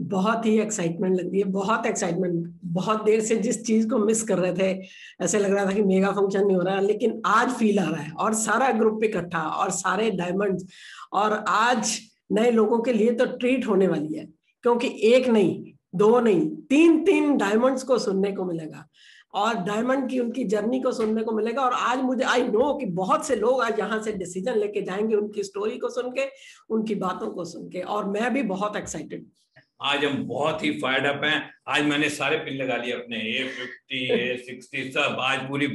बहुत ही एक्साइटमेंट लग रही है, बहुत एक्साइटमेंट। बहुत देर से जिस चीज को मिस कर रहे थे, ऐसे लग रहा था कि मेगा फंक्शन नहीं हो रहा है, लेकिन आज फील आ रहा है और सारा ग्रुप इकट्ठा और सारे डायमंड्स। और आज नए लोगों के लिए तो ट्रीट होने वाली है, क्योंकि एक नहीं, दो नहीं, तीन तीन डायमंड्स को सुनने को मिलेगा और डायमंड की उनकी जर्नी को सुनने को मिलेगा। और आज मुझे आई नो कि बहुत से लोग आज यहाँ से डिसीजन लेके जाएंगे उनकी स्टोरी को सुन के, उनकी बातों को सुन के। और मैं भी बहुत एक्साइटेड। आज हम बहुत ही फायर्ड अप हैं। आज मैंने सारे पिन लगा लिए अपने A50 A60 सब। आज पूरी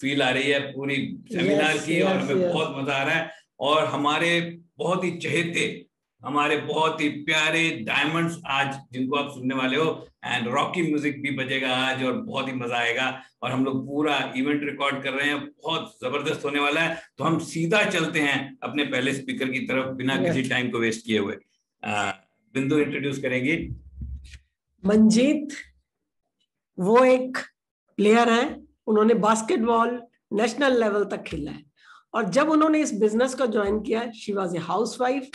फील आ रही है पूरी सेमिनार की और हमें बहुत मजा आ रहा है। और हमारे बहुत ही चहेते, हमारे बहुत ही प्यारे डायमंड्स आज जिनको आप सुनने वाले हो, एंड रॉकी म्यूजिक भी बजेगा आज और बहुत ही मजा आएगा। और हम लोग पूरा इवेंट रिकॉर्ड कर रहे हैं, बहुत जबरदस्त होने वाला है। तो हम सीधा चलते हैं अपने पहले स्पीकर की तरफ बिना किसी टाइम को वेस्ट किए हुए। बिंदु इंट्रोड्यूस करेंगी। मंजीत वो एक प्लेयर है, उन्होंने बास्केटबॉल नेशनल लेवल तक खेला है और जब उन्होंने इस बिजनेस को ज्वाइन किया, शी वाज ए हाउसवाइफ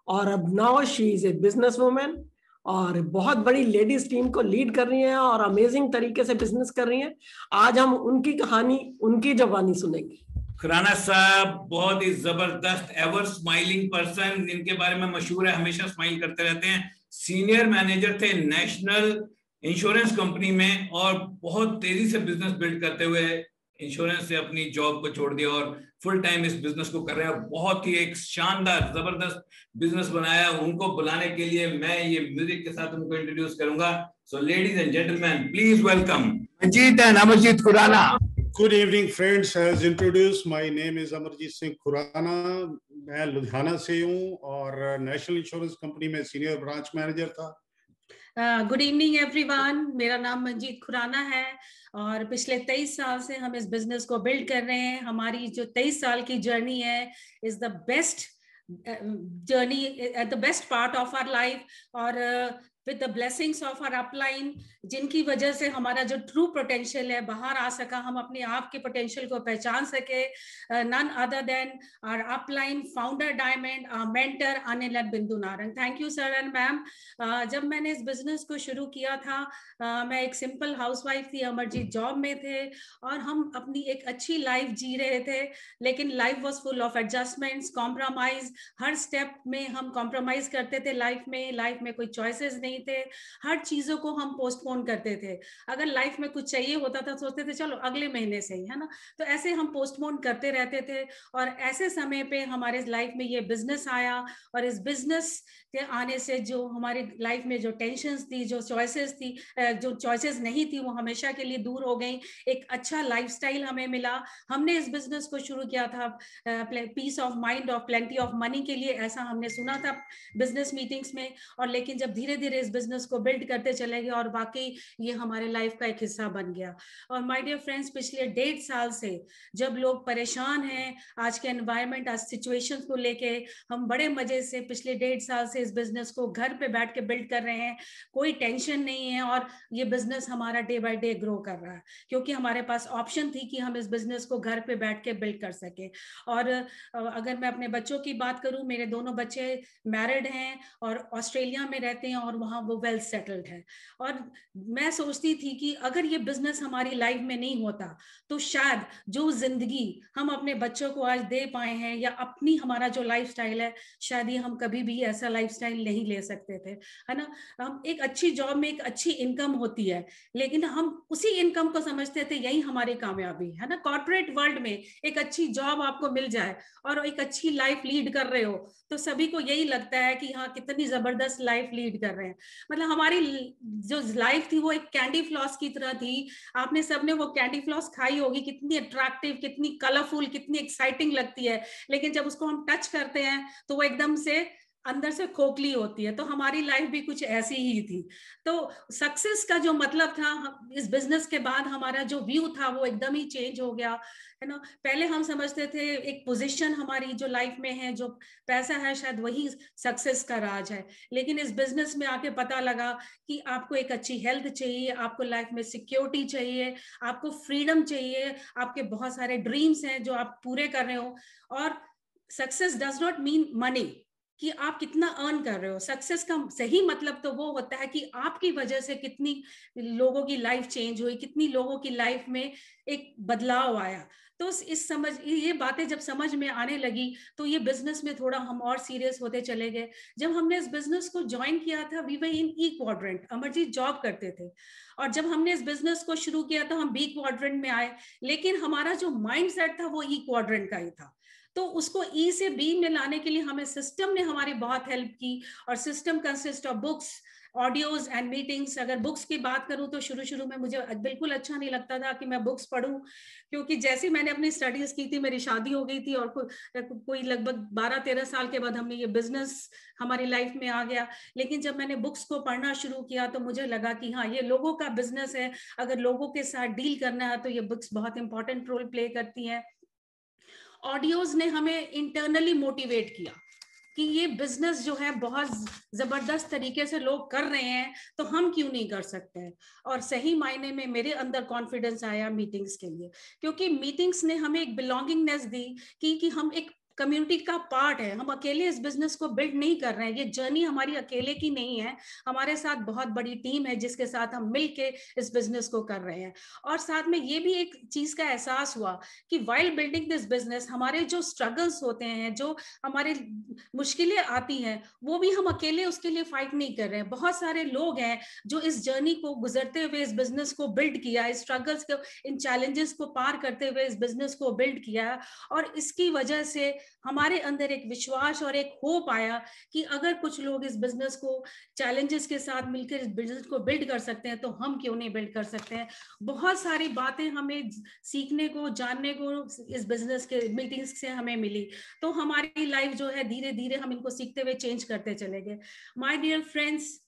और अब now she is a business women और बहुत बड़ी लेडीज टीम को लीड कर रही हैं और अमेजिंग तरीके से बिजनेस कर रही हैं। आज हम उनकी कहानी, उनकी जबानी सुनेंगे। खुराना साहब बहुत ही जबरदस्त, एवर स्माइलिंग पर्सन, इनके बारे में मशहूर है, हमेशा स्माइल करते रहते हैं। सीनियर मैनेजर थे नेशनल इंश्योरेंस कंपनी में और बहुत तेजी से बिजनेस बिल्ड करते हुए इंश्योरेंस से अपनी जॉब को छोड़ दिया और फुल टाइम इस बिजनेस को कर रहे हैं। बहुत ही एक शानदार जबरदस्त बिजनेस बनाया। उनको बुलाने के लिए मैं ये म्यूजिक के साथ उनको इंट्रोड्यूस करूंगा। So ladies and gentleman, please welcome Manjeet and Amarjeet Khurana. Good evening, friends. As introduced, my name is Amarjeet Singh Khurana. मैं लुधियाना से हूँ और नेशनल इंश्योरेंस कंपनी में सीनियर ब्रांच मैनेजर था। गुड इवनिंग एवरीवन, मेरा नाम मंजीत खुराना है और पिछले 23 साल से हम इस बिजनेस को बिल्ड कर रहे हैं। हमारी जो 23 साल की जर्नी है is the best journey, at the best part of our life और with the blessings of our upline, जिनकी वजह से हमारा जो ट्रू पोटेंशियल है बाहर आ सका, हम अपने आप के पोटेंशियल को पहचान सके। none other than our upline founder diamond, our mentor Anil and Bindu Narang. Thank you sir and ma'am. जब मैंने इस बिजनेस को शुरू किया था, मैं एक सिंपल हाउसवाइफ थी, अमरजीत जॉब में थे और हम अपनी एक अच्छी लाइफ जी रहे थे, लेकिन life was full of adjustments, compromise. Her step में हम कॉम्प्रोमाइज करते थे। लाइफ में कोई चॉइसेस नहीं थे, हर चीजों को हम पोस्टपोन करते थे। अगर लाइफ में कुछ चाहिए होता था सोचते थे चलो अगले महीने से ही, है ना। तो ऐसे हम पोस्टपोन करते रहते थे और ऐसे समय पे हमारे लाइफ में ये बिजनेस आया और इस बिजनेस के आने से जो हमारी लाइफ में जो टेंशन्स थी, जो चॉइसेस थी, जो चॉइसेस नहीं थी, वो हमेशा के लिए दूर हो गई। एक अच्छा लाइफस्टाइल हमें मिला। हमने इस बिजनेस को शुरू किया था पीस ऑफ माइंड और प्लेंटी ऑफ मनी के लिए, ऐसा हमने सुना था बिजनेस मीटिंग्स में। और लेकिन जब धीरे धीरे इस बिजनेस को बिल्ड करते चले गए और वाकई ये हमारे लाइफ का एक हिस्सा बन गया। और माय डियर फ्रेंड्स, पिछले 1.5 साल से जब लोग परेशान हैं आज के एनवायरनमेंट, आज सिचुएशंस को लेके, हम बड़े मजे से पिछले 1.5 साल से इस बिजनेस को घर पे बैठ के बिल्ड कर रहे हैं। कोई टेंशन नहीं है और ये बिजनेस हमारा डे बाय डे ग्रो कर रहा है, क्योंकि हमारे पास ऑप्शन थी कि हम इस बिजनेस को घर पे बैठ के बिल्ड कर सके। और अगर मैं अपने बच्चों की बात करूं, मेरे दोनों बच्चे मैरिड हैं और ऑस्ट्रेलिया में रहते हैं और वहाँ वो वेल सेटल्ड है। और मैं सोचती थी कि अगर ये बिजनेस हमारी लाइफ में नहीं होता तो शायद जो जिंदगी हम अपने बच्चों को आज दे पाए हैं या अपनी हमारा जो लाइफस्टाइल है, शायद ये हम कभी भी ऐसा लाइफस्टाइल नहीं ले सकते थे, है ना। हम एक अच्छी जॉब में एक अच्छी इनकम होती है, लेकिन हम उसी इनकम को समझते थे यही हमारी कामयाबी है ना। कॉर्पोरेट वर्ल्ड में एक अच्छी जॉब आपको मिल जाए और एक अच्छी लाइफ लीड कर रहे हो तो सभी को यही लगता है कि हाँ कितनी जबरदस्त लाइफ लीड कर रहे हैं। मतलब हमारी जो लाइफ थी वो एक कैंडी फ्लॉस की तरह थी। आपने सबने वो कैंडी फ्लॉस खाई होगी, कितनी अट्रैक्टिव, कितनी कलरफुल, कितनी एक्साइटिंग लगती है, लेकिन जब उसको हम टच करते हैं तो वो एकदम से अंदर से खोखली होती है। तो हमारी लाइफ भी कुछ ऐसी ही थी। तो सक्सेस का जो मतलब था, इस बिजनेस के बाद हमारा जो व्यू था वो एकदम ही चेंज हो गया, है ना। पहले हम समझते थे एक पोजीशन हमारी जो लाइफ में है, जो पैसा है, शायद वही सक्सेस का राज है। लेकिन इस बिजनेस में आके पता लगा कि आपको एक अच्छी हेल्थ चाहिए, आपको लाइफ में सिक्योरिटी चाहिए, आपको फ्रीडम चाहिए, आपके बहुत सारे ड्रीम्स हैं जो आप पूरे कर रहे हो। और success does not mean money, कि आप कितना अर्न कर रहे हो। सक्सेस का सही मतलब तो वो होता है कि आपकी वजह से कितनी लोगों की लाइफ चेंज हुई, कितनी लोगों की लाइफ में एक बदलाव आया। तो इस समझ ये बातें जब समझ में आने लगी तो ये बिजनेस में थोड़ा हम और सीरियस होते चले गए। जब हमने इस बिजनेस को ज्वाइन किया था, we were in E quadrant, Amarjeet job करते थे, और जब हमने इस बिजनेस को शुरू किया तो हम बी क्वाड्रेंट में आए, लेकिन हमारा जो माइंड सेट था वो ई क्वाड्रेंट का ही था। तो उसको ई से बी में लाने के लिए हमें सिस्टम ने हमारी बहुत हेल्प की, और system consist of books, audios and meetings. अगर बुक्स की बात करूं तो शुरू में मुझे बिल्कुल अच्छा नहीं लगता था कि मैं बुक्स पढूं, क्योंकि जैसे मैंने अपनी स्टडीज की थी, मेरी शादी हो गई थी, और कोई लगभग 12-13 साल के बाद हमने ये बिजनेस हमारी लाइफ में आ गया। लेकिन जब मैंने बुक्स को पढ़ना शुरू किया तो मुझे लगा कि हाँ, ये लोगों का बिजनेस है, अगर लोगों के साथ डील करना है तो ये बुक्स बहुत इंपॉर्टेंट रोल प्ले करती हैं। ऑडियोज ने हमें इंटरनली मोटिवेट किया कि ये बिजनेस जो है बहुत जबरदस्त तरीके से लोग कर रहे हैं, तो हम क्यों नहीं कर सकते हैं। और सही मायने में मेरे अंदर कॉन्फिडेंस आया मीटिंग्स के लिए, क्योंकि मीटिंग्स ने हमें एक बिलोंगिंगनेस दी कि हम एक कम्युनिटी का पार्ट है। हम अकेले इस बिजनेस को बिल्ड नहीं कर रहे हैं, ये जर्नी हमारी अकेले की नहीं है, हमारे साथ बहुत बड़ी टीम है जिसके साथ हम मिलके इस बिजनेस को कर रहे हैं। और साथ में ये भी एक चीज का एहसास हुआ कि वाइल बिल्डिंग दिस बिजनेस, हमारे जो स्ट्रगल्स होते हैं, जो हमारे मुश्किलें आती हैं, वो भी हम अकेले उसके लिए फाइट नहीं कर रहे हैं। बहुत सारे लोग हैं जो इस जर्नी को गुजरते हुए इस बिजनेस को बिल्ड किया, इस स्ट्रगल्स को, इन चैलेंजेस को पार करते हुए इस बिजनेस को बिल्ड किया। और इसकी वजह से हमारे अंदर एक विश्वास और एक होप आया कि अगर कुछ लोग इस बिजनेस को चैलेंजेस के साथ मिलकर इस बिजनेस को बिल्ड कर सकते हैं, तो हम क्यों नहीं बिल्ड कर सकते हैं। बहुत सारी बातें हमें सीखने को, जानने को इस बिजनेस के मीटिंग्स से हमें मिली। तो हमारी लाइफ जो है, धीरे धीरे हम इनको सीखते हुए चेंज करते चले गए। माय डियर फ्रेंड्स,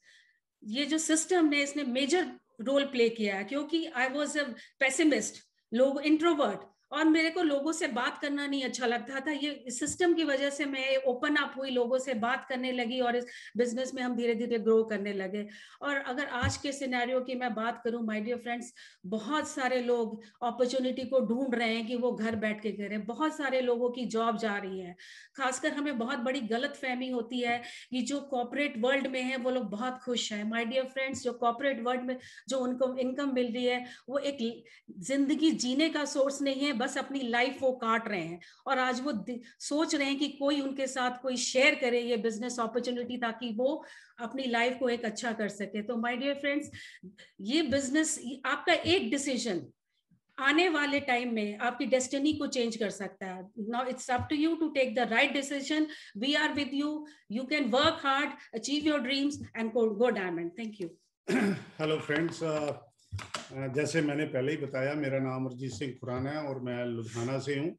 ये जो सिस्टम ने, इसने मेजर रोल प्ले किया है, क्योंकि आई वॉज अ पेसिमिस्ट, लोग इंट्रोवर्ट, और मेरे को लोगों से बात करना नहीं अच्छा लगता था। ये सिस्टम की वजह से मैं ओपन अप हुई, लोगों से बात करने लगी, और इस बिजनेस में हम धीरे धीरे ग्रो करने लगे। और अगर आज के सिनेरियो की मैं बात करूं माय डियर फ्रेंड्स, बहुत सारे लोग अपॉर्चुनिटी को ढूंढ रहे हैं कि वो घर बैठ के करें। बहुत सारे लोगों की जॉब जा रही है। खासकर हमें बहुत बड़ी गलतफहमी होती है कि जो कॉर्पोरेट वर्ल्ड में है वो लोग बहुत खुश हैं। माय डियर फ्रेंड्स, जो कॉर्पोरेट वर्ल्ड में जो उनको इनकम मिल रही है, वो एक जिंदगी जीने का सोर्स नहीं है, बस अपनी लाइफ वो काट रहे हैं। और आज वो सोच रहे हैं कि कोई उनके साथ कोई शेयर करे ये बिजनेस अपॉर्चुनिटी, ताकि वो अपनी लाइफ को एक अच्छा कर सके। तो माय डियर फ्रेंड्स, ये बिजनेस, आपका एक डिसीजन आने वाले टाइम में आपकी डेस्टिनी को चेंज कर सकता है। Now it's up to you to take the right decision. We are with you, you can work hard, achieve your dreams and go diamond. Thank you. Hello friends, जैसे मैंने पहले ही बताया, मेरा नाम अमरजीत सिंह खुराना है और मैं लुधियाना से हूँ।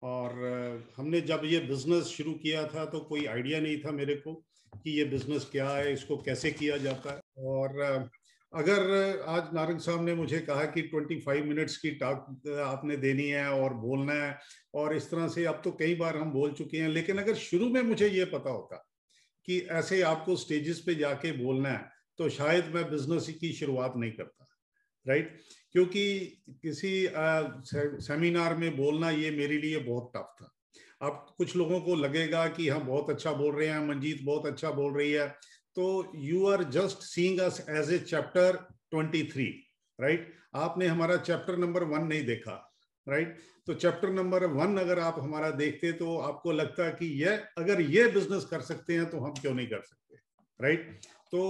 और हमने जब ये बिजनेस शुरू किया था तो कोई आइडिया नहीं था मेरे को कि ये बिजनेस क्या है, इसको कैसे किया जाता है। और अगर आज नारंग साहब ने मुझे कहा कि 25 मिनट्स की टॉक आपने देनी है और बोलना है, और इस तरह से अब तो कई बार हम बोल चुके हैं, लेकिन अगर शुरू में मुझे ये पता होता कि ऐसे आपको स्टेजेस पे जाके बोलना है, तो शायद मैं बिजनेस की शुरुआत नहीं करता, राइट। क्योंकि किसी सेमिनार में बोलना ये मेरे लिए बहुत टफ था। अब कुछ लोगों को लगेगा कि हम बहुत अच्छा बोल रहे हैं, मंजीत बहुत अच्छा बोल रही है, तो you are just seeing us as a chapter 23, right. आपने हमारा चैप्टर नंबर 1 नहीं देखा, राइट। तो चैप्टर नंबर 1 अगर आप हमारा देखते तो आपको लगता कि अगर ये बिजनेस कर सकते हैं तो हम क्यों नहीं कर सकते, राइट। तो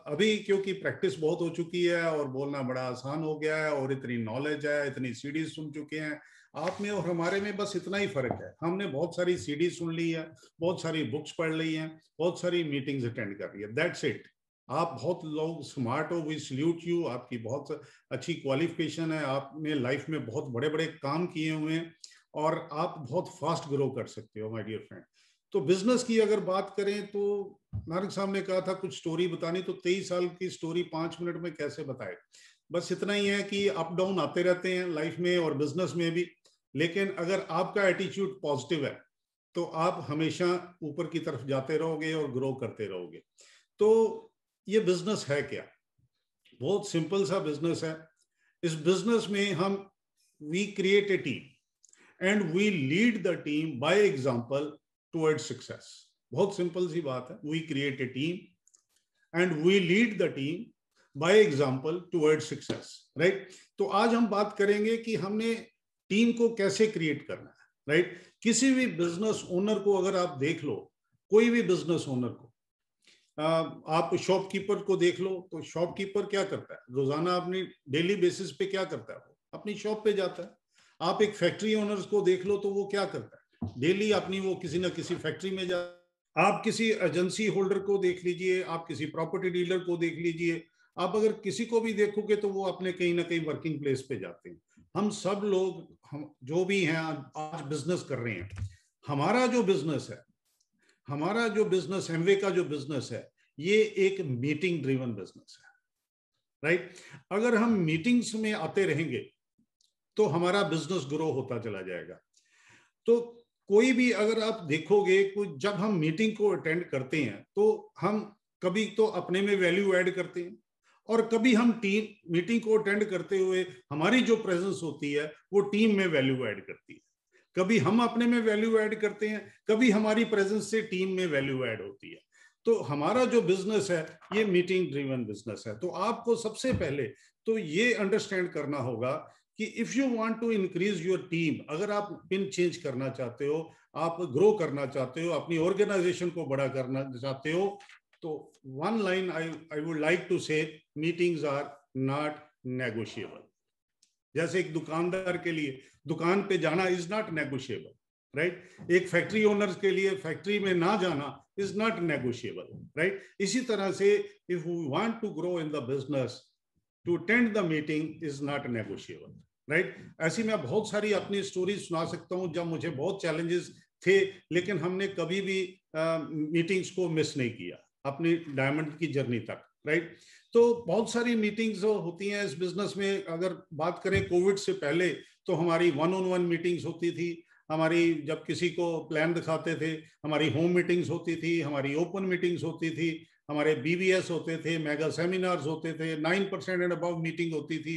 अभी क्योंकि प्रैक्टिस बहुत हो चुकी है और बोलना बड़ा आसान हो गया है, और इतनी नॉलेज है, इतनी सीडीज सुन चुके हैं आप में और हमारे में, बस इतना ही फर्क है। हमने बहुत सारी सीडी सुन ली है, बहुत सारी बुक्स पढ़ ली हैं, बहुत सारी मीटिंग्स अटेंड कर ली है, दैट्स इट। आप बहुत लोग स्मार्ट हो, वी सल्यूट यू, आपकी बहुत अच्छी क्वालिफिकेशन है, आपने लाइफ में बहुत बड़े बड़े काम किए हुए हैं और आप बहुत फास्ट ग्रो कर सकते हो माय डियर फ्रेंड। तो बिजनेस की अगर बात करें तो नारंग साहब ने कहा था कुछ स्टोरी बतानी, तो 23 साल की स्टोरी 5 मिनट में कैसे बताए। बस इतना ही है कि अप डाउन आते रहते हैं लाइफ में और बिजनेस में भी, लेकिन अगर आपका एटीट्यूड पॉजिटिव है तो आप हमेशा ऊपर की तरफ जाते रहोगे और ग्रो करते रहोगे। तो ये बिजनेस है क्या? बहुत सिंपल सा बिजनेस है। इस बिजनेस में हम we create a team and we lead the team by example towards success, बहुत सिंपल सी बात है, we create a team and we lead the team by example towards success, right. तो आज हम बात करेंगे कि हमने टीम को कैसे क्रिएट करना है, राइट। किसी भी बिजनेस ओनर को अगर आप देख लो, कोई भी बिजनेस ओनर को, आप शॉपकीपर को देख लो, तो शॉपकीपर क्या करता है, रोजाना अपनी डेली बेसिस पे क्या करता है, वो अपनी शॉप पे जाता है। आप एक फैक्ट्री ओनर्स को देख लो, तो वो क्या करता है, डेली अपनी वो किसी ना किसी फैक्ट्री में जाता है। आप किसी एजेंसी होल्डर को देख लीजिए, आप किसी प्रॉपर्टी डीलर को देख लीजिए, आप अगर किसी को भी देखोगे तो वो अपने कहीं ना कहीं वर्किंग प्लेस पे जाते हैं। हम सब लोग, हम जो भी हैं आज बिजनेस कर रहे हैं, हमारा जो बिजनेस है, हमारा जो बिजनेस एमवे का जो बिजनेस है, ये एक मीटिंग ड्रिवन बिजनेस है, राइट। अगर हम मीटिंग्स में आते रहेंगे तो हमारा बिजनेस ग्रो होता चला जाएगा। तो कोई भी अगर आप देखोगे, जब हम मीटिंग को अटेंड करते हैं तो हम कभी तो अपने में वैल्यू ऐड करते हैं, और कभी हम टीम मीटिंग को अटेंड करते हुए हमारी जो प्रेजेंस होती है वो टीम में वैल्यू ऐड करती है। कभी हम अपने में वैल्यू ऐड करते हैं, कभी हमारी प्रेजेंस से टीम में वैल्यू ऐड होती है। तो हमारा जो बिजनेस है ये मीटिंग ड्रिवन बिजनेस है। तो आपको सबसे पहले तो ये अंडरस्टैंड करना होगा कि if you want to increase your team, अगर आप पिन चेंज करना चाहते हो, आप ग्रो करना चाहते हो, अपनी ऑर्गेनाइजेशन को बड़ा करना चाहते हो, तो one line I would like to say, meetings are not negotiable. जैसे एक दुकानदार के लिए दुकान पे जाना इज नॉट नेगोशिएबल, राइट। एक फैक्ट्री ओनर्स के लिए फैक्ट्री में ना जाना इज नॉट नेगोशिएबल, राइट। इसी तरह से if we want to grow in the business, to attend the meeting is not negotiable, right. ऐसी मैं बहुत सारी अपनी स्टोरी सुना सकता हूं जब मुझे बहुत चैलेंजेस थे, लेकिन हमने कभी भी मीटिंग्स को मिस नहीं किया अपनी डायमंड की जर्नी तक, राइट। तो बहुत सारी मीटिंग्स होती हैं इस बिजनेस में। अगर बात करें कोविड से पहले, तो हमारी 1-on-1 मीटिंग्स होती थी, हमारी जब किसी को प्लान दिखाते थे, हमारी होम मीटिंग्स होती थी, हमारी ओपन मीटिंग्स होती थी, हमारे BBS होते थे, मेगा सेमिनार्स होते थे, 9% एंड अबव मीटिंग होती थी।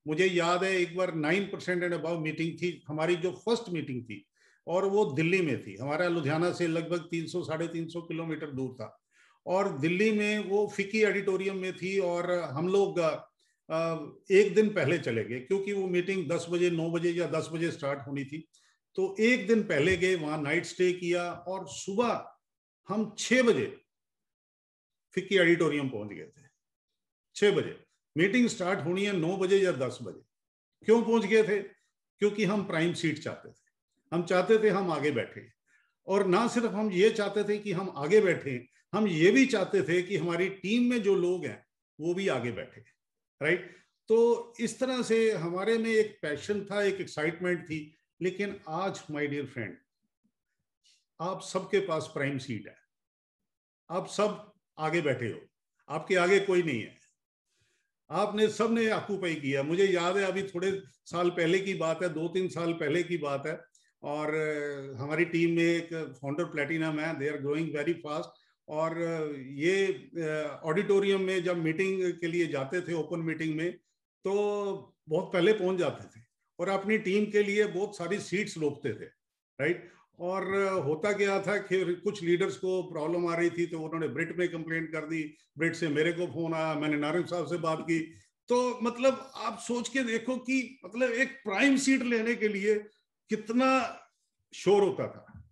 मुझे याद है एक बार 9% एंड अबव मीटिंग थी, हमारी जो फर्स्ट मीटिंग थी, और वो दिल्ली में थी। हमारा लुधियाना से लगभग 300-350 किलोमीटर दूर था, और दिल्ली में वो फिकी ऑडिटोरियम में थी। और हम लोग एक दिन पहले चले गए, क्योंकि वो मीटिंग 10 बजे 9 बजे या 10 बजे स्टार्ट होनी थी। तो एक दिन पहले गए, वहां नाइट स्टे किया, और सुबह हम 6 बजे फिक्की ऑडिटोरियम पहुंच गए थे। 6 बजे मीटिंग स्टार्ट होनी है 9 बजे या 10 बजे। क्यों पहुंच गए थे? क्योंकि हम प्राइम सीट चाहते थे, हम चाहते थे हम आगे बैठे। और ना सिर्फ हम ये चाहते थे कि हम आगे बैठे, हम ये भी चाहते थे कि हमारी टीम में जो लोग हैं वो भी आगे बैठे, राइट। तो इस तरह से हमारे में एक पैशन था, एक एक्साइटमेंट थी। लेकिन आज माय डियर फ्रेंड, आप सबके पास प्राइम सीट है, आप सब आगे बैठे हो, आपके आगे कोई नहीं है, आपने सबने ऑक्यूपाई किया। मुझे याद है अभी थोड़े साल पहले की बात है, 2-3 साल पहले की बात है, और हमारी टीम में एक फाउंडर प्लेटिनम है, they are growing very fast. और ये ऑडिटोरियम में जब मीटिंग के लिए जाते थे, ओपन मीटिंग में, तो बहुत पहले पहुंच जाते थे और अपनी टीम के लिए बहुत सारी सीट्स रोकते थे, राइट। और होता क्या था कि कुछ लीडर्स को प्रॉब्लम आ रही थी, तो उन्होंने ब्रिट में कंप्लेंट कर दी, ब्रिट से मेरे को फोन आया, मैंने नारायण साहब से बात की। तो मतलब आप सोच के देखो कि मतलब एक प्राइम सीट लेने के लिए कितना शोर होता था,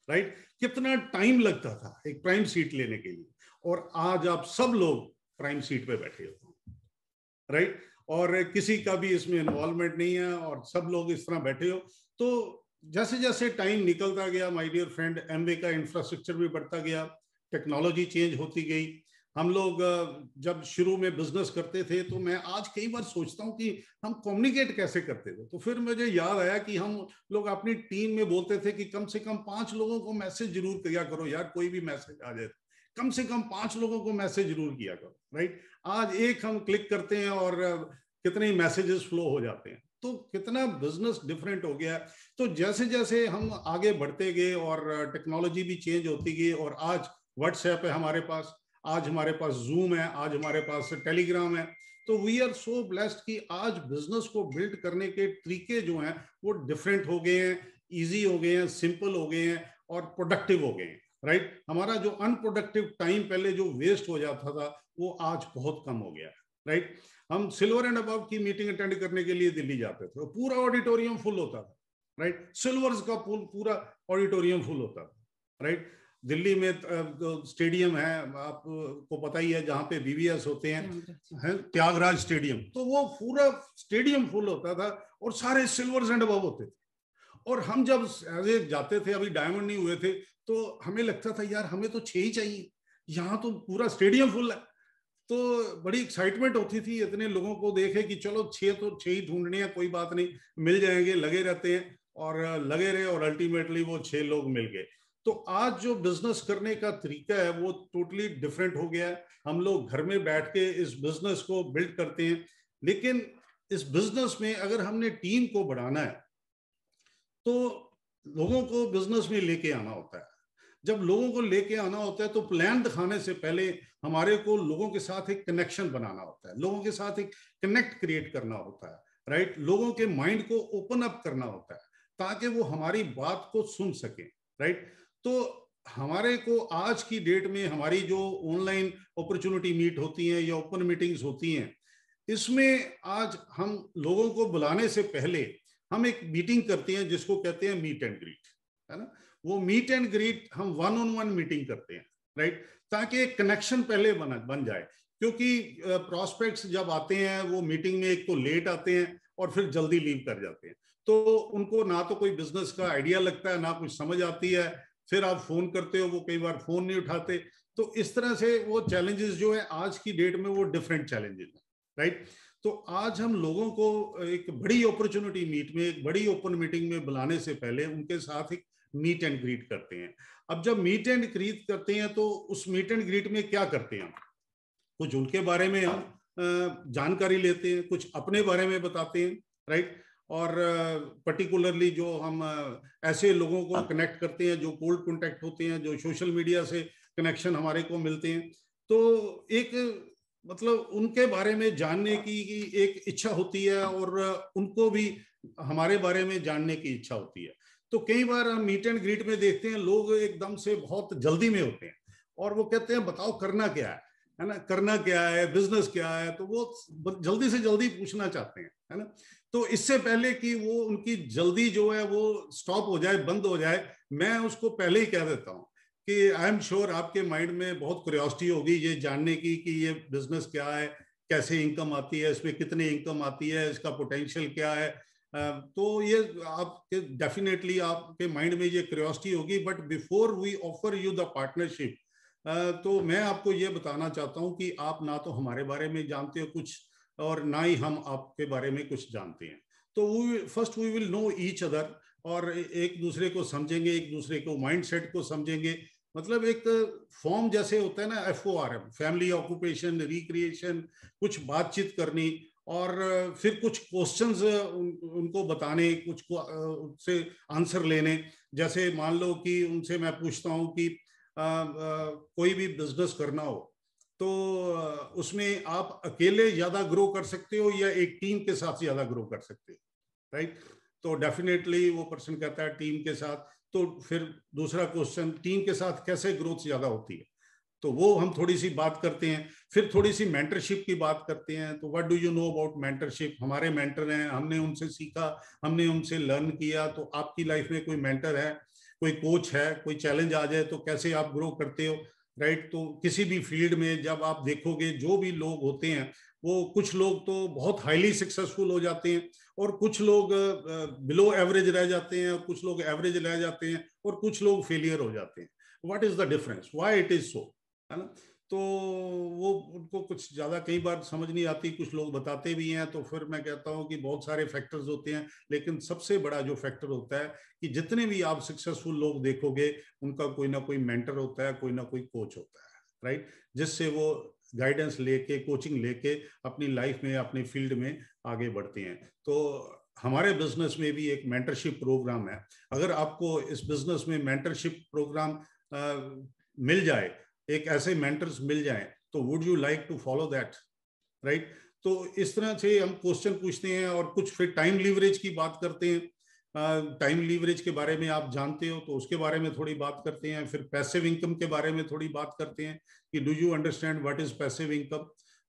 राइट, कितना टाइम लगता था एक प्राइम सीट लेने के लिए। और आज आप सब लोग प्राइम सीट पे बैठे हो, राइट, और किसी का भी इसमें इन्वॉल्वमेंट नहीं है, और सब लोग इस तरह बैठे हो। तो जैसे जैसे टाइम निकलता गया माय डियर फ्रेंड, एमवे का इंफ्रास्ट्रक्चर भी बढ़ता गया, टेक्नोलॉजी चेंज होती गई। हम लोग जब शुरू में बिजनेस करते थे, तो मैं आज कई बार सोचता हूँ कि हम कम्युनिकेट कैसे करते थे। तो फिर मुझे याद आया कि हम लोग अपनी टीम में बोलते थे कि कम से कम 5 लोगों को मैसेज जरूर किया करो यार, कोई भी मैसेज आ जाए कम से कम 5 लोगों को मैसेज जरूर किया करो, राइट। आज एक हम क्लिक करते हैं और कितने मैसेजेस फ्लो हो जाते हैं। तो कितना बिजनेस डिफरेंट हो गया। तो जैसे जैसे हम आगे बढ़ते गए और टेक्नोलॉजी भी चेंज होती गई, और आज व्हाट्सएप है हमारे पास, आज हमारे पास जूम है, आज हमारे पास टेलीग्राम है। तो वी आर सो ब्लेस्ड कि आज बिजनेस को बिल्ड करने के तरीके जो हैं वो डिफरेंट हो गए हैं, इजी हो गए हैं, सिंपल हो गए हैं और प्रोडक्टिव हो गए हैं, राइट। हमारा जो अनप्रोडक्टिव टाइम पहले जो वेस्ट हो जाता था वो आज बहुत कम हो गया है, राइट। हम सिल्वर एंड अबव की मीटिंग अटेंड करने के लिए दिल्ली जाते थे, पूरा ऑडिटोरियम फुल होता था, राइट। सिल्वर्स का पूरा ऑडिटोरियम फुल होता था, राइट। दिल्ली में स्टेडियम है, आपको पता ही है, जहाँ पे बीवीएस होते हैं, त्यागराज स्टेडियम, तो वो पूरा स्टेडियम फुल होता था और सारे सिल्वर्स एंड अबव होते थे। और हम जब जाते थे, अभी डायमंड नहीं हुए थे, तो हमें लगता था यार हमें तो 6 ही चाहिए, यहाँ तो पूरा स्टेडियम फुल है। तो बड़ी एक्साइटमेंट होती थी इतने लोगों को देखे कि चलो 6 तो 6 ही ढूंढने हैं, कोई बात नहीं, मिल जाएंगे, लगे रहते हैं। और लगे रहे और अल्टीमेटली वो 6 लोग मिल गए। तो आज जो बिजनेस करने का तरीका है वो टोटली डिफरेंट हो गया है। हम लोग घर में बैठ के इस बिजनेस को बिल्ड करते हैं, लेकिन इस बिजनेस में अगर हमने टीम को बढ़ाना है तो लोगों को बिजनेस में लेके आना होता है। जब लोगों को लेके आना होता है तो प्लान दिखाने से पहले हमारे को लोगों के साथ एक कनेक्शन बनाना होता है, लोगों के साथ एक कनेक्ट क्रिएट करना होता है, राइट। लोगों के माइंड को ओपन अप करना होता है ताकि वो हमारी बात को सुन सके, राइट। तो हमारे को आज की डेट में हमारी जो ऑनलाइन अपॉर्चुनिटी मीट होती हैं या ओपन मीटिंग्स होती हैं, इसमें आज हम लोगों को बुलाने से पहले हम एक मीटिंग करते हैं जिसको कहते हैं मीट एंड ग्रीट, है ना। वो मीट एंड ग्रीट हम 1-on-1 मीटिंग करते हैं, राइट, ताकि एक कनेक्शन पहले बन जाए। क्योंकि प्रॉस्पेक्ट्स जब आते हैं वो मीटिंग में एक तो लेट आते हैं और फिर जल्दी लीव कर जाते हैं, तो उनको ना तो कोई बिजनेस का आइडिया लगता है, ना कुछ समझ आती है। फिर आप फोन करते हो, वो कई बार फोन नहीं उठाते। तो इस तरह से वो चैलेंजेस जो है आज की डेट में वो डिफरेंट चैलेंजेस हैं, राइट। तो आज हम लोगों को एक बड़ी अपॉर्चुनिटी मीट में, एक बड़ी ओपन मीटिंग में बुलाने से पहले उनके साथ एक मीट एंड ग्रीट करते हैं। अब जब मीट एंड ग्रीट करते हैं तो उस मीट एंड ग्रीट में क्या करते हैं, कुछ उनके बारे में हम जानकारी लेते हैं, कुछ अपने बारे में बताते हैं, राइट। और पर्टिकुलरली जो हम ऐसे लोगों को कनेक्ट करते हैं जो कोल्ड कॉन्टेक्ट होते हैं, जो सोशल मीडिया से कनेक्शन हमारे को मिलते हैं, तो एक मतलब उनके बारे में जानने की एक इच्छा होती है और उनको भी हमारे बारे में जानने की इच्छा होती है। तो कई बार हम मीट एंड ग्रीट में देखते हैं लोग एकदम से बहुत जल्दी में होते हैं और वो कहते हैं बताओ करना क्या है ना, करना क्या है, बिजनेस क्या है, तो वो जल्दी से जल्दी पूछना चाहते हैं, है ना। तो इससे पहले कि वो उनकी जल्दी जो है वो स्टॉप हो जाए, बंद हो जाए, मैं उसको पहले ही कह देता हूँ कि आई एम श्योर आपके माइंड में बहुत क्यूरियोसिटी होगी ये जानने की कि ये बिजनेस क्या है, कैसे इनकम आती है, इसमें कितनी इनकम आती है, इसका पोटेंशियल क्या है। तो ये आपके डेफिनेटली आपके माइंड में ये क्यूरियोसिटी होगी। But before we offer you the partnership, तो मैं आपको ये बताना चाहता हूँ कि आप ना तो हमारे बारे में जानते हो कुछ और ना ही हम आपके बारे में कुछ जानते हैं। तो first we will know each other, और एक दूसरे को समझेंगे, एक दूसरे को माइंडसेट को समझेंगे। मतलब एक फॉर्म जैसे होता है ना, FORM, फैमिली, ऑक्यूपेशन, रिक्रिएशन, कुछ बातचीत करनी और फिर कुछ क्वेश्चंस उनको बताने, कुछ को उससे आंसर लेने। जैसे मान लो कि उनसे मैं पूछता हूँ कि कोई भी बिजनेस करना हो तो उसमें आप अकेले ज्यादा ग्रो कर सकते हो या एक टीम के साथ ज्यादा ग्रो कर सकते हो, राइट। तो डेफिनेटली वो पर्सन कहता है टीम के साथ। तो फिर दूसरा क्वेश्चन, टीम के साथ कैसे ग्रोथ ज्यादा होती है, तो वो हम थोड़ी सी बात करते हैं। फिर थोड़ी सी मेंटरशिप की बात करते हैं। तो what do you know about mentorship, हमारे मेंटर हैं, हमने उनसे सीखा, हमने उनसे लर्न किया। तो आपकी लाइफ में कोई मेंटर है, कोई कोच है, कोई चैलेंज आ जाए तो कैसे आप ग्रो करते हो, राइट। तो किसी भी फील्ड में जब आप देखोगे जो भी लोग होते हैं, वो कुछ लोग तो बहुत हाईली सक्सेसफुल हो जाते हैं और कुछ लोग बिलो एवरेज रह जाते हैं, कुछ लोग एवरेज रह जाते हैं और कुछ लोग फेलियर हो जाते हैं। What is the difference, why it is so, है ना। तो वो उनको कुछ ज्यादा कई बार समझ नहीं आती, कुछ लोग बताते भी हैं। तो फिर मैं कहता हूँ कि बहुत सारे फैक्टर्स होते हैं, लेकिन सबसे बड़ा जो फैक्टर होता है कि जितने भी आप सक्सेसफुल लोग देखोगे उनका कोई ना कोई मेंटर होता है, कोई ना कोई कोच होता है, राइट, जिससे वो गाइडेंस लेके, कोचिंग लेके अपनी लाइफ में, अपनी फील्ड में आगे बढ़ते हैं। तो हमारे बिजनेस में भी एक मेंटरशिप प्रोग्राम है। अगर आपको इस बिजनेस में मेंटरशिप प्रोग्राम मिल जाए, एक ऐसे मेंटर्स मिल जाएं, तो would you like to follow that, right. तो इस तरह से हम क्वेश्चन पूछते हैं और कुछ फिर टाइम लीवरेज की बात करते हैं। टाइम लीवरेज के बारे में आप जानते हो तो उसके बारे में थोड़ी बात करते हैं। फिर पैसिव इनकम के बारे में थोड़ी बात करते हैं कि do you understand what is passive income,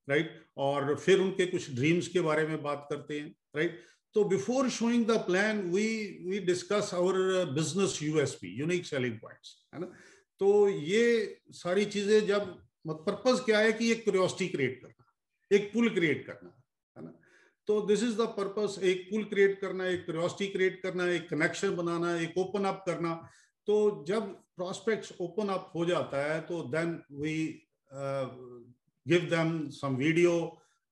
right. और फिर उनके कुछ ड्रीम्स के बारे में बात करते हैं, राइट। तो before showing the plan we discuss our business USP, unique selling points, है ना। तो ये सारी चीजें जब पर्पस क्या है कि एक क्यूरियोसिटी क्रिएट करना, एक पुल क्रिएट करना, है ना। तो दिस इज द पर्पस, एक पुल क्रिएट करना, एक क्यूरियोसिटी क्रिएट करना, एक कनेक्शन बनाना, एक ओपन अप करना। तो जब प्रोस्पेक्ट्स ओपन अप हो जाता है तो then we give them some video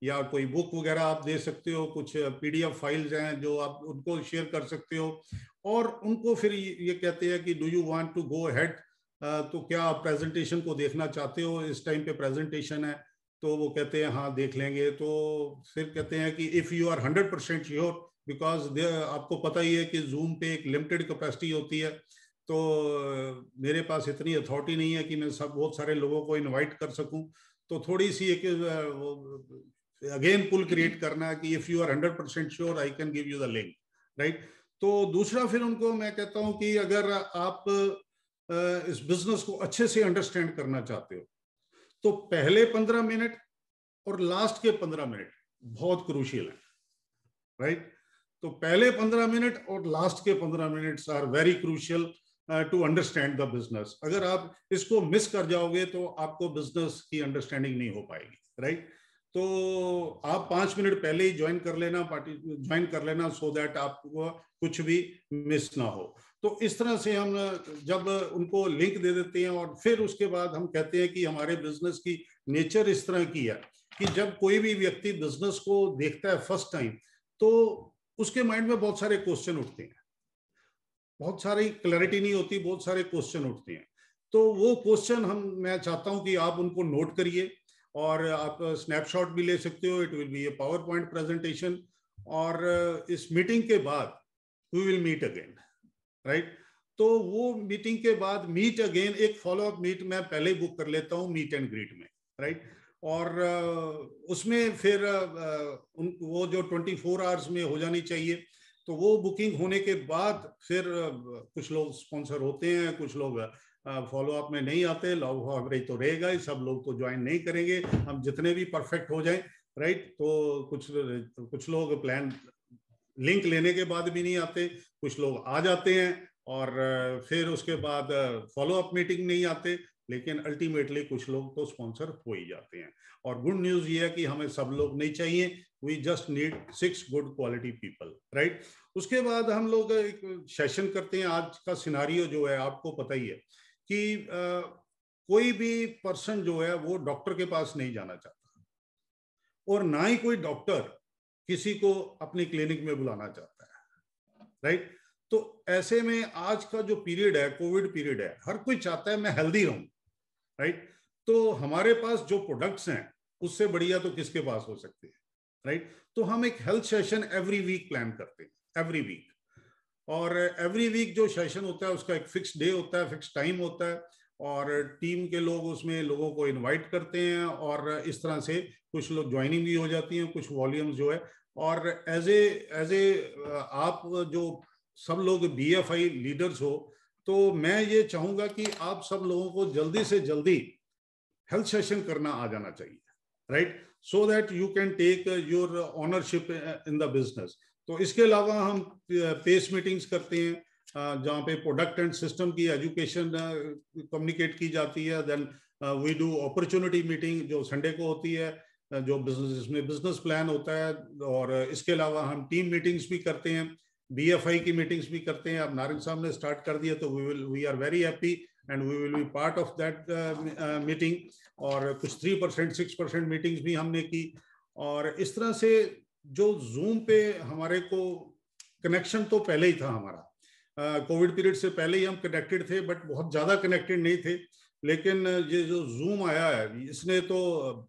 या कोई बुक वगैरह आप दे सकते हो, कुछ पीडीएफ फाइल्स हैं जो आप उनको शेयर कर सकते हो। और उनको फिर ये कहते हैं कि do you want to go ahead, तो क्या आप प्रेजेंटेशन को देखना चाहते हो, इस टाइम पे प्रेजेंटेशन है। तो वो कहते हैं हाँ देख लेंगे। तो फिर कहते हैं कि if you are 100% sure, because आपको पता ही है कि जूम पे एक लिमिटेड कैपेसिटी होती है, तो मेरे पास इतनी अथॉरिटी नहीं है कि मैं बहुत सारे लोगों को इनवाइट कर सकूं। तो थोड़ी सी एक अगेन पुल क्रिएट करना है कि if you are 100% sure I can give you the link, right. तो दूसरा फिर उनको मैं कहता हूँ कि अगर आप इस बिजनेस को अच्छे से अंडरस्टैंड करना चाहते हो तो पहले 15 मिनट और लास्ट के 15 मिनट बहुत क्रूशियल है, राइट। तो पहले 15 मिनट और लास्ट के 15 minutes are very crucial to understand the business. अगर आप इसको मिस कर जाओगे तो आपको बिजनेस की अंडरस्टैंडिंग नहीं हो पाएगी, राइट। तो आप 5 मिनट पहले ही ज्वाइन कर लेना सो दैट आपको कुछ भी मिस ना हो। तो इस तरह से हम जब उनको लिंक दे देते हैं और फिर उसके बाद हम कहते हैं कि हमारे बिजनेस की नेचर इस तरह की है कि जब कोई भी व्यक्ति बिजनेस को देखता है फर्स्ट टाइम तो उसके माइंड में बहुत सारे क्वेश्चन उठते हैं, बहुत सारी क्लैरिटी नहीं होती, बहुत सारे क्वेश्चन उठते हैं। तो वो क्वेश्चन मैं चाहता हूं कि आप उनको नोट करिए और आप स्नैपशॉट भी ले सकते हो, it will be a power point presentation. और इस मीटिंग के बाद we will meet again, right. तो वो मीटिंग के बाद मीट अगेन, एक फॉलोअप मीट मैं पहले बुक कर लेता हूँ मीट एंड ग्रीट में, राइट। और उसमें फिर वो जो 24 आवर्स में हो जानी चाहिए। तो वो बुकिंग होने के बाद फिर कुछ लोग स्पॉन्सर होते हैं, कुछ लोग फॉलोअप में नहीं आते, लव एवरेज तो रहेगा ही, सब लोग तो ज्वाइन नहीं करेंगे, हम जितने भी परफेक्ट हो जाएं, राइट। तो कुछ लोग प्लान लिंक लेने के बाद भी नहीं आते, कुछ लोग आ जाते हैं और फिर उसके बाद फॉलोअप मीटिंग नहीं आते, लेकिन अल्टीमेटली कुछ लोग तो स्पॉन्सर हो ही जाते हैं। और गुड न्यूज ये है कि हमें सब लोग नहीं चाहिए, we just need 6 good quality people, right. उसके बाद हम लोग एक सेशन करते हैं। आज का सिनारियो जो है आपको पता ही है कि कोई भी पर्सन जो है वो डॉक्टर के पास नहीं जाना चाहता और ना ही कोई डॉक्टर किसी को अपनी क्लिनिक में बुलाना चाहता है, राइट। तो ऐसे में आज का जो पीरियड है, कोविड पीरियड है, हर कोई चाहता है मैं हेल्दी रहूं, राइट। तो हमारे पास जो प्रोडक्ट्स हैं उससे बढ़िया तो किसके पास हो सकते हैं, राइट। तो हम एक हेल्थ सेशन एवरी वीक प्लान करते हैं, एवरी वीक। और एवरी वीक जो सेशन होता है उसका एक फिक्स डे होता है, फिक्स टाइम होता है और टीम के लोग उसमें लोगों को इनवाइट करते हैं और इस तरह से कुछ लोग ज्वाइनिंग भी हो जाती हैं, कुछ वॉल्यूम्स जो है। और एज ए आप जो सब लोग BFI लीडर्स हो तो मैं ये चाहूंगा कि आप सब लोगों को जल्दी से जल्दी हेल्थ सेशन करना आ जाना चाहिए, right, so that you can take your ownership in the business. तो इसके अलावा हम पेस मीटिंग्स करते हैं जहाँ पे प्रोडक्ट एंड सिस्टम की एजुकेशन कम्युनिकेट की जाती है। Then we do opportunity meeting जो संडे को होती है, जो बिजनेस, इसमें बिजनेस प्लान होता है। और इसके अलावा हम टीम मीटिंग्स भी करते हैं, BFI की मीटिंग्स भी करते हैं। अब नारंग साहब ने स्टार्ट कर दिया तो we are very happy and we will be part of that meeting. और कुछ 3% 6% मीटिंग्स भी हमने की। और इस तरह से जो जूम पे हमारे को कनेक्शन तो पहले ही था हमारा, कोविड पीरियड से पहले ही हम कनेक्टेड थे, बट बहुत ज़्यादा कनेक्टेड नहीं थे। लेकिन ये जो जूम आया है इसने तो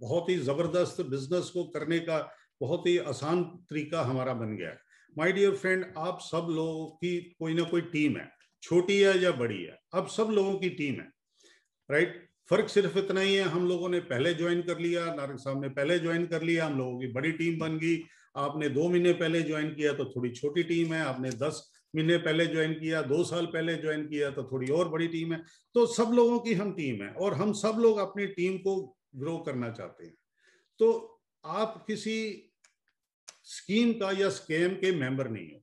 बहुत ही ज़बरदस्त बिजनेस को करने का बहुत ही आसान तरीका हमारा बन गया है। माय डियर फ्रेंड, आप सब लोगों की कोई ना कोई टीम है, छोटी है या बड़ी है, अब सब लोगों की टीम है, राइट। फर्क सिर्फ इतना ही है, हम लोगों ने पहले ज्वाइन कर लिया, नारंग साहब ने पहले ज्वाइन कर लिया, हम लोगों की बड़ी टीम बन गई। आपने 2 महीने पहले ज्वाइन किया तो थोड़ी छोटी टीम है, आपने 10 महीने पहले ज्वाइन किया, 2 साल पहले ज्वाइन किया, तो थोड़ी और बड़ी टीम है। तो सब लोगों की हम टीम है और हम सब लोग अपनी टीम को ग्रो करना चाहते हैं। तो आप किसी स्कीम का या स्कैम के मेंबर नहीं हो,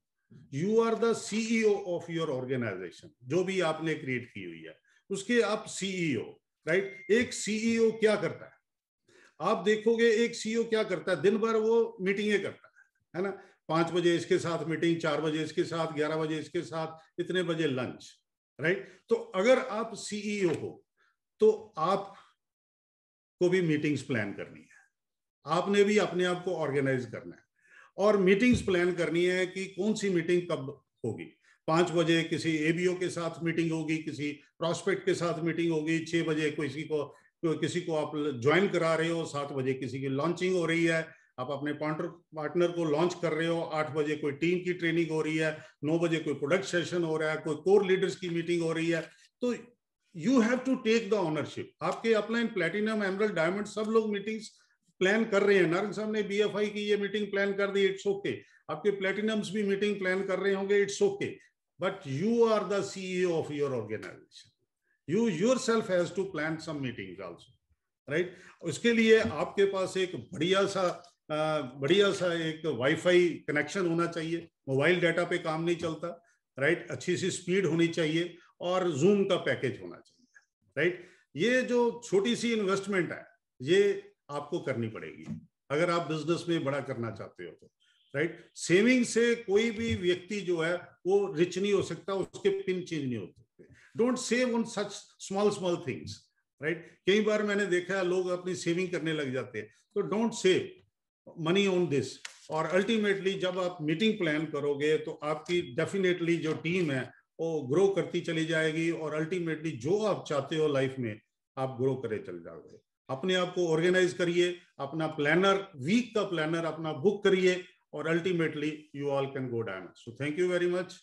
you are the CEO of your organisation. जो भी आपने क्रिएट की हुई है उसके आप सीईओ, राइट। एक सीईओ क्या करता है, आप देखोगे एक सीईओ क्या करता है, दिन भर वो मीटिंगें करता है ना। 5 बजे इसके साथ मीटिंग, 4 बजे इसके साथ, 11 बजे इसके साथ, इतने बजे लंच, राइट। तो अगर आप सीईओ हो तो आप को भी मीटिंग्स प्लान करनी है, आपने भी अपने आप को ऑर्गेनाइज करना है और मीटिंग्स प्लान करनी है कि कौन सी मीटिंग कब होगी। 5 बजे किसी एबीओ के साथ मीटिंग होगी, किसी प्रॉस्पेक्ट के साथ मीटिंग होगी, 6 बजे किसी को आप ज्वाइन करा रहे हो, 7 बजे किसी की लॉन्चिंग हो रही है, आप अपने पार्टनर को लॉन्च कर रहे हो, 8 बजे कोई टीम की ट्रेनिंग हो रही है, 9 बजे कोई प्रोडक्ट सेशन हो रहा है, कोई कोर लीडर्स की मीटिंग हो रही है। तो you have to take the ownership. आपके अपलाइन, प्लैटिनम, एमरल्ड, डायमंड सब लोग मीटिंग्स प्लान कर रहे हैं। नारंग साहब ने बीएफआई की ये मीटिंग प्लान कर दी, इट्स ओके। आपके प्लैटिनम्स भी मीटिंग प्लान कर रहे होंगे, it's okay. But you are the CEO of your organisation, you yourself has to plan some meetings also, right? उसके लिए आपके पास एक बढ़िया सा एक वाईफाई कनेक्शन होना चाहिए, मोबाइल डाटा पे काम नहीं चलता, राइट। अच्छी सी स्पीड होनी चाहिए और जूम का पैकेज होना चाहिए, राइट। ये जो छोटी सी इन्वेस्टमेंट है ये आपको करनी पड़ेगी अगर आप बिजनेस में बड़ा करना चाहते हो तो, राइट। सेविंग से कोई भी व्यक्ति जो है वो रिच नहीं हो सकता, उसके पिन चेंज नहीं होते। Don't save on such small things, right. कई बार मैंने देखा है लोग अपनी सेविंग करने लग जाते हैं, तो don't save money on this. और अल्टीमेटली जब आप मीटिंग प्लान करोगे तो आपकी डेफिनेटली जो टीम है वो ग्रो करती चली जाएगी और अल्टीमेटली जो आप चाहते हो लाइफ में आप ग्रो करे चल जाओगे। अपने आप को ऑर्गेनाइज करिए, अपना प्लानर, वीक का प्लानर अपना बुक करिए और ultimately you all can go diamond. So thank you very much.